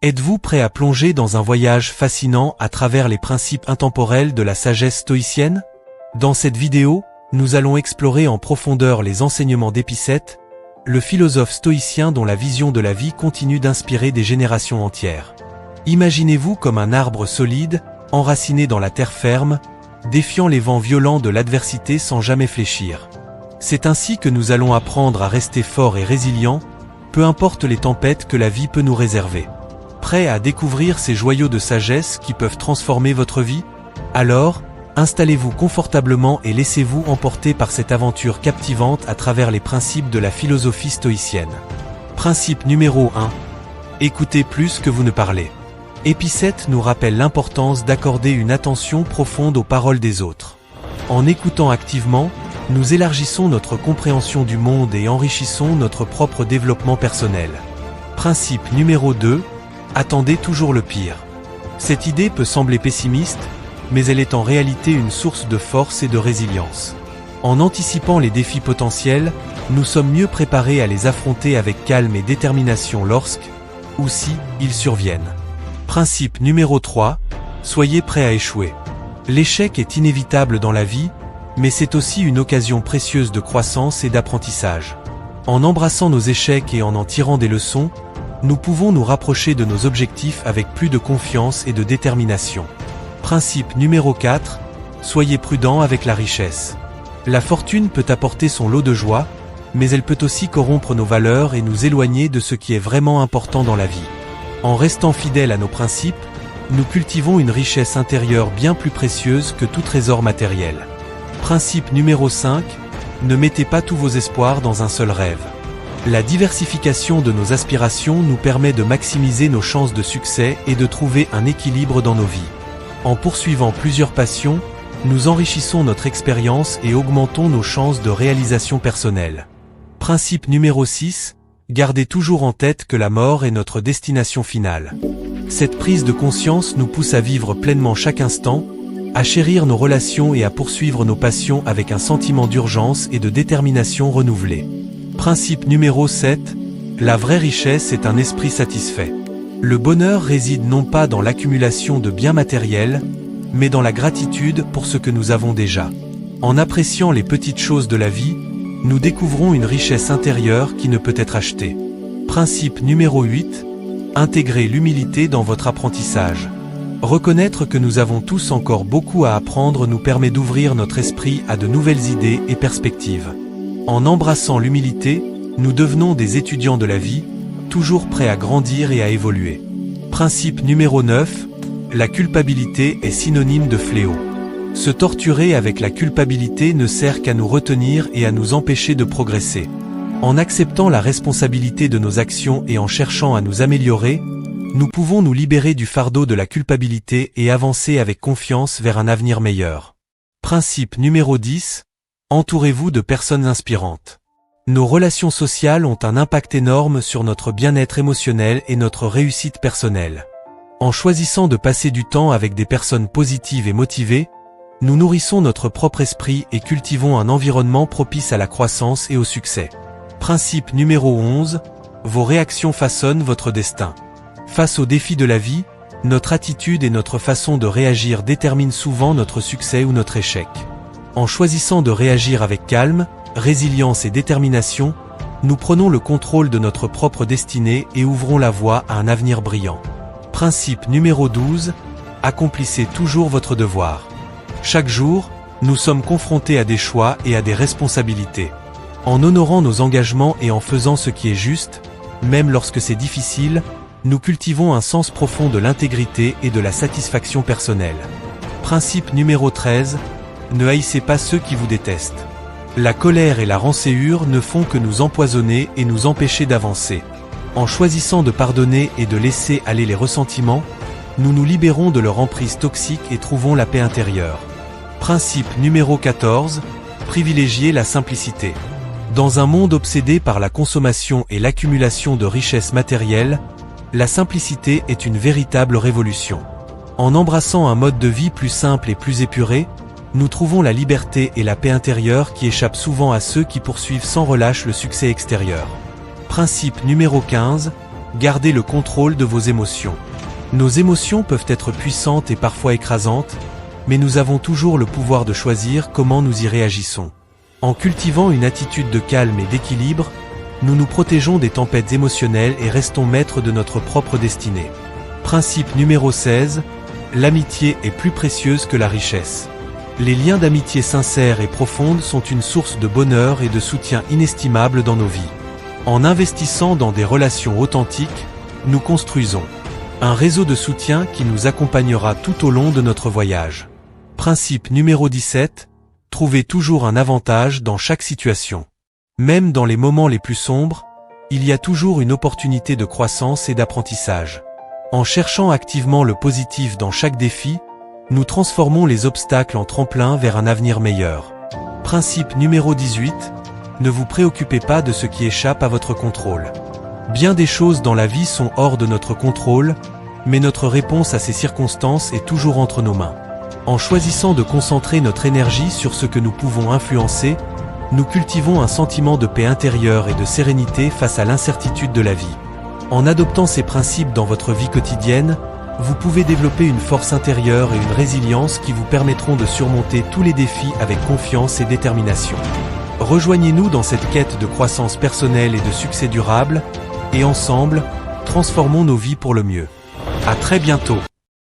Êtes-vous prêt à plonger dans un voyage fascinant à travers les principes intemporels de la sagesse stoïcienne? Dans cette vidéo, nous allons explorer en profondeur les enseignements d'Épicète, le philosophe stoïcien dont la vision de la vie continue d'inspirer des générations entières. Imaginez-vous comme un arbre solide, enraciné dans la terre ferme, défiant les vents violents de l'adversité sans jamais fléchir. C'est ainsi que nous allons apprendre à rester forts et résilients, peu importe les tempêtes que la vie peut nous réserver. Prêt à découvrir ces joyaux de sagesse qui peuvent transformer votre vie? Alors, installez-vous confortablement et laissez-vous emporter par cette aventure captivante à travers les principes de la philosophie stoïcienne. Principe numéro 1. Écoutez plus que vous ne parlez. Épicète nous rappelle l'importance d'accorder une attention profonde aux paroles des autres. En écoutant activement, nous élargissons notre compréhension du monde et enrichissons notre propre développement personnel. Principe numéro 2. Attendez toujours le pire. Cette idée peut sembler pessimiste, mais elle est en réalité une source de force et de résilience. En anticipant les défis potentiels, nous sommes mieux préparés à les affronter avec calme et détermination lorsque, ou si, ils surviennent. Principe numéro 3. Soyez prêts à échouer. L'échec est inévitable dans la vie, mais c'est aussi une occasion précieuse de croissance et d'apprentissage. En embrassant nos échecs et en tirant des leçons, nous pouvons nous rapprocher de nos objectifs avec plus de confiance et de détermination. Principe numéro 4. Soyez prudent avec la richesse. La fortune peut apporter son lot de joie, mais elle peut aussi corrompre nos valeurs et nous éloigner de ce qui est vraiment important dans la vie. En restant fidèles à nos principes, nous cultivons une richesse intérieure bien plus précieuse que tout trésor matériel. Principe numéro 5. Ne mettez pas tous vos espoirs dans un seul rêve. La diversification de nos aspirations nous permet de maximiser nos chances de succès et de trouver un équilibre dans nos vies. En poursuivant plusieurs passions, nous enrichissons notre expérience et augmentons nos chances de réalisation personnelle. Principe numéro 6. Gardez toujours en tête que la mort est notre destination finale. Cette prise de conscience nous pousse à vivre pleinement chaque instant, à chérir nos relations et à poursuivre nos passions avec un sentiment d'urgence et de détermination renouvelée. Principe numéro 7. La vraie richesse est un esprit satisfait. Le bonheur réside non pas dans l'accumulation de biens matériels, mais dans la gratitude pour ce que nous avons déjà. En appréciant les petites choses de la vie, nous découvrons une richesse intérieure qui ne peut être achetée. Principe numéro 8. Intégrez l'humilité dans votre apprentissage. Reconnaître que nous avons tous encore beaucoup à apprendre nous permet d'ouvrir notre esprit à de nouvelles idées et perspectives. En embrassant l'humilité, nous devenons des étudiants de la vie, toujours prêts à grandir et à évoluer. Principe numéro 9. La culpabilité est synonyme de fléau. Se torturer avec la culpabilité ne sert qu'à nous retenir et à nous empêcher de progresser. En acceptant la responsabilité de nos actions et en cherchant à nous améliorer, nous pouvons nous libérer du fardeau de la culpabilité et avancer avec confiance vers un avenir meilleur. Principe numéro 10. Entourez-vous de personnes inspirantes. Nos relations sociales ont un impact énorme sur notre bien-être émotionnel et notre réussite personnelle. En choisissant de passer du temps avec des personnes positives et motivées, nous nourrissons notre propre esprit et cultivons un environnement propice à la croissance et au succès. Principe numéro 11. Vos réactions façonnent votre destin. Face aux défis de la vie, notre attitude et notre façon de réagir déterminent souvent notre succès ou notre échec. En choisissant de réagir avec calme, résilience et détermination, nous prenons le contrôle de notre propre destinée et ouvrons la voie à un avenir brillant. Principe numéro 12. Accomplissez toujours votre devoir. Chaque jour, nous sommes confrontés à des choix et à des responsabilités. En honorant nos engagements et en faisant ce qui est juste, même lorsque c'est difficile, nous cultivons un sens profond de l'intégrité et de la satisfaction personnelle. Principe numéro 13. Ne haïssez pas ceux qui vous détestent. La colère et la rancœur ne font que nous empoisonner et nous empêcher d'avancer. En choisissant de pardonner et de laisser aller les ressentiments, nous nous libérons de leur emprise toxique et trouvons la paix intérieure. Principe numéro 14. Privilégiez la simplicité. Dans un monde obsédé par la consommation et l'accumulation de richesses matérielles, la simplicité est une véritable révolution. En embrassant un mode de vie plus simple et plus épuré, nous trouvons la liberté et la paix intérieure qui échappent souvent à ceux qui poursuivent sans relâche le succès extérieur. Principe numéro 15. Gardez le contrôle de vos émotions. Nos émotions peuvent être puissantes et parfois écrasantes, mais nous avons toujours le pouvoir de choisir comment nous y réagissons. En cultivant une attitude de calme et d'équilibre, nous nous protégeons des tempêtes émotionnelles et restons maîtres de notre propre destinée. Principe numéro 16. L'amitié est plus précieuse que la richesse. Les liens d'amitié sincères et profondes sont une source de bonheur et de soutien inestimable dans nos vies. En investissant dans des relations authentiques, nous construisons un réseau de soutien qui nous accompagnera tout au long de notre voyage. Principe numéro 17. Trouvez toujours un avantage dans chaque situation. Même dans les moments les plus sombres, il y a toujours une opportunité de croissance et d'apprentissage. En cherchant activement le positif dans chaque défi, nous transformons les obstacles en tremplin vers un avenir meilleur. Principe numéro 18. Ne vous préoccupez pas de ce qui échappe à votre contrôle. Bien des choses dans la vie sont hors de notre contrôle, mais notre réponse à ces circonstances est toujours entre nos mains. En choisissant de concentrer notre énergie sur ce que nous pouvons influencer, nous cultivons un sentiment de paix intérieure et de sérénité face à l'incertitude de la vie. En adoptant ces principes dans votre vie quotidienne, vous pouvez développer une force intérieure et une résilience qui vous permettront de surmonter tous les défis avec confiance et détermination. Rejoignez-nous dans cette quête de croissance personnelle et de succès durable, et ensemble, transformons nos vies pour le mieux. À très bientôt.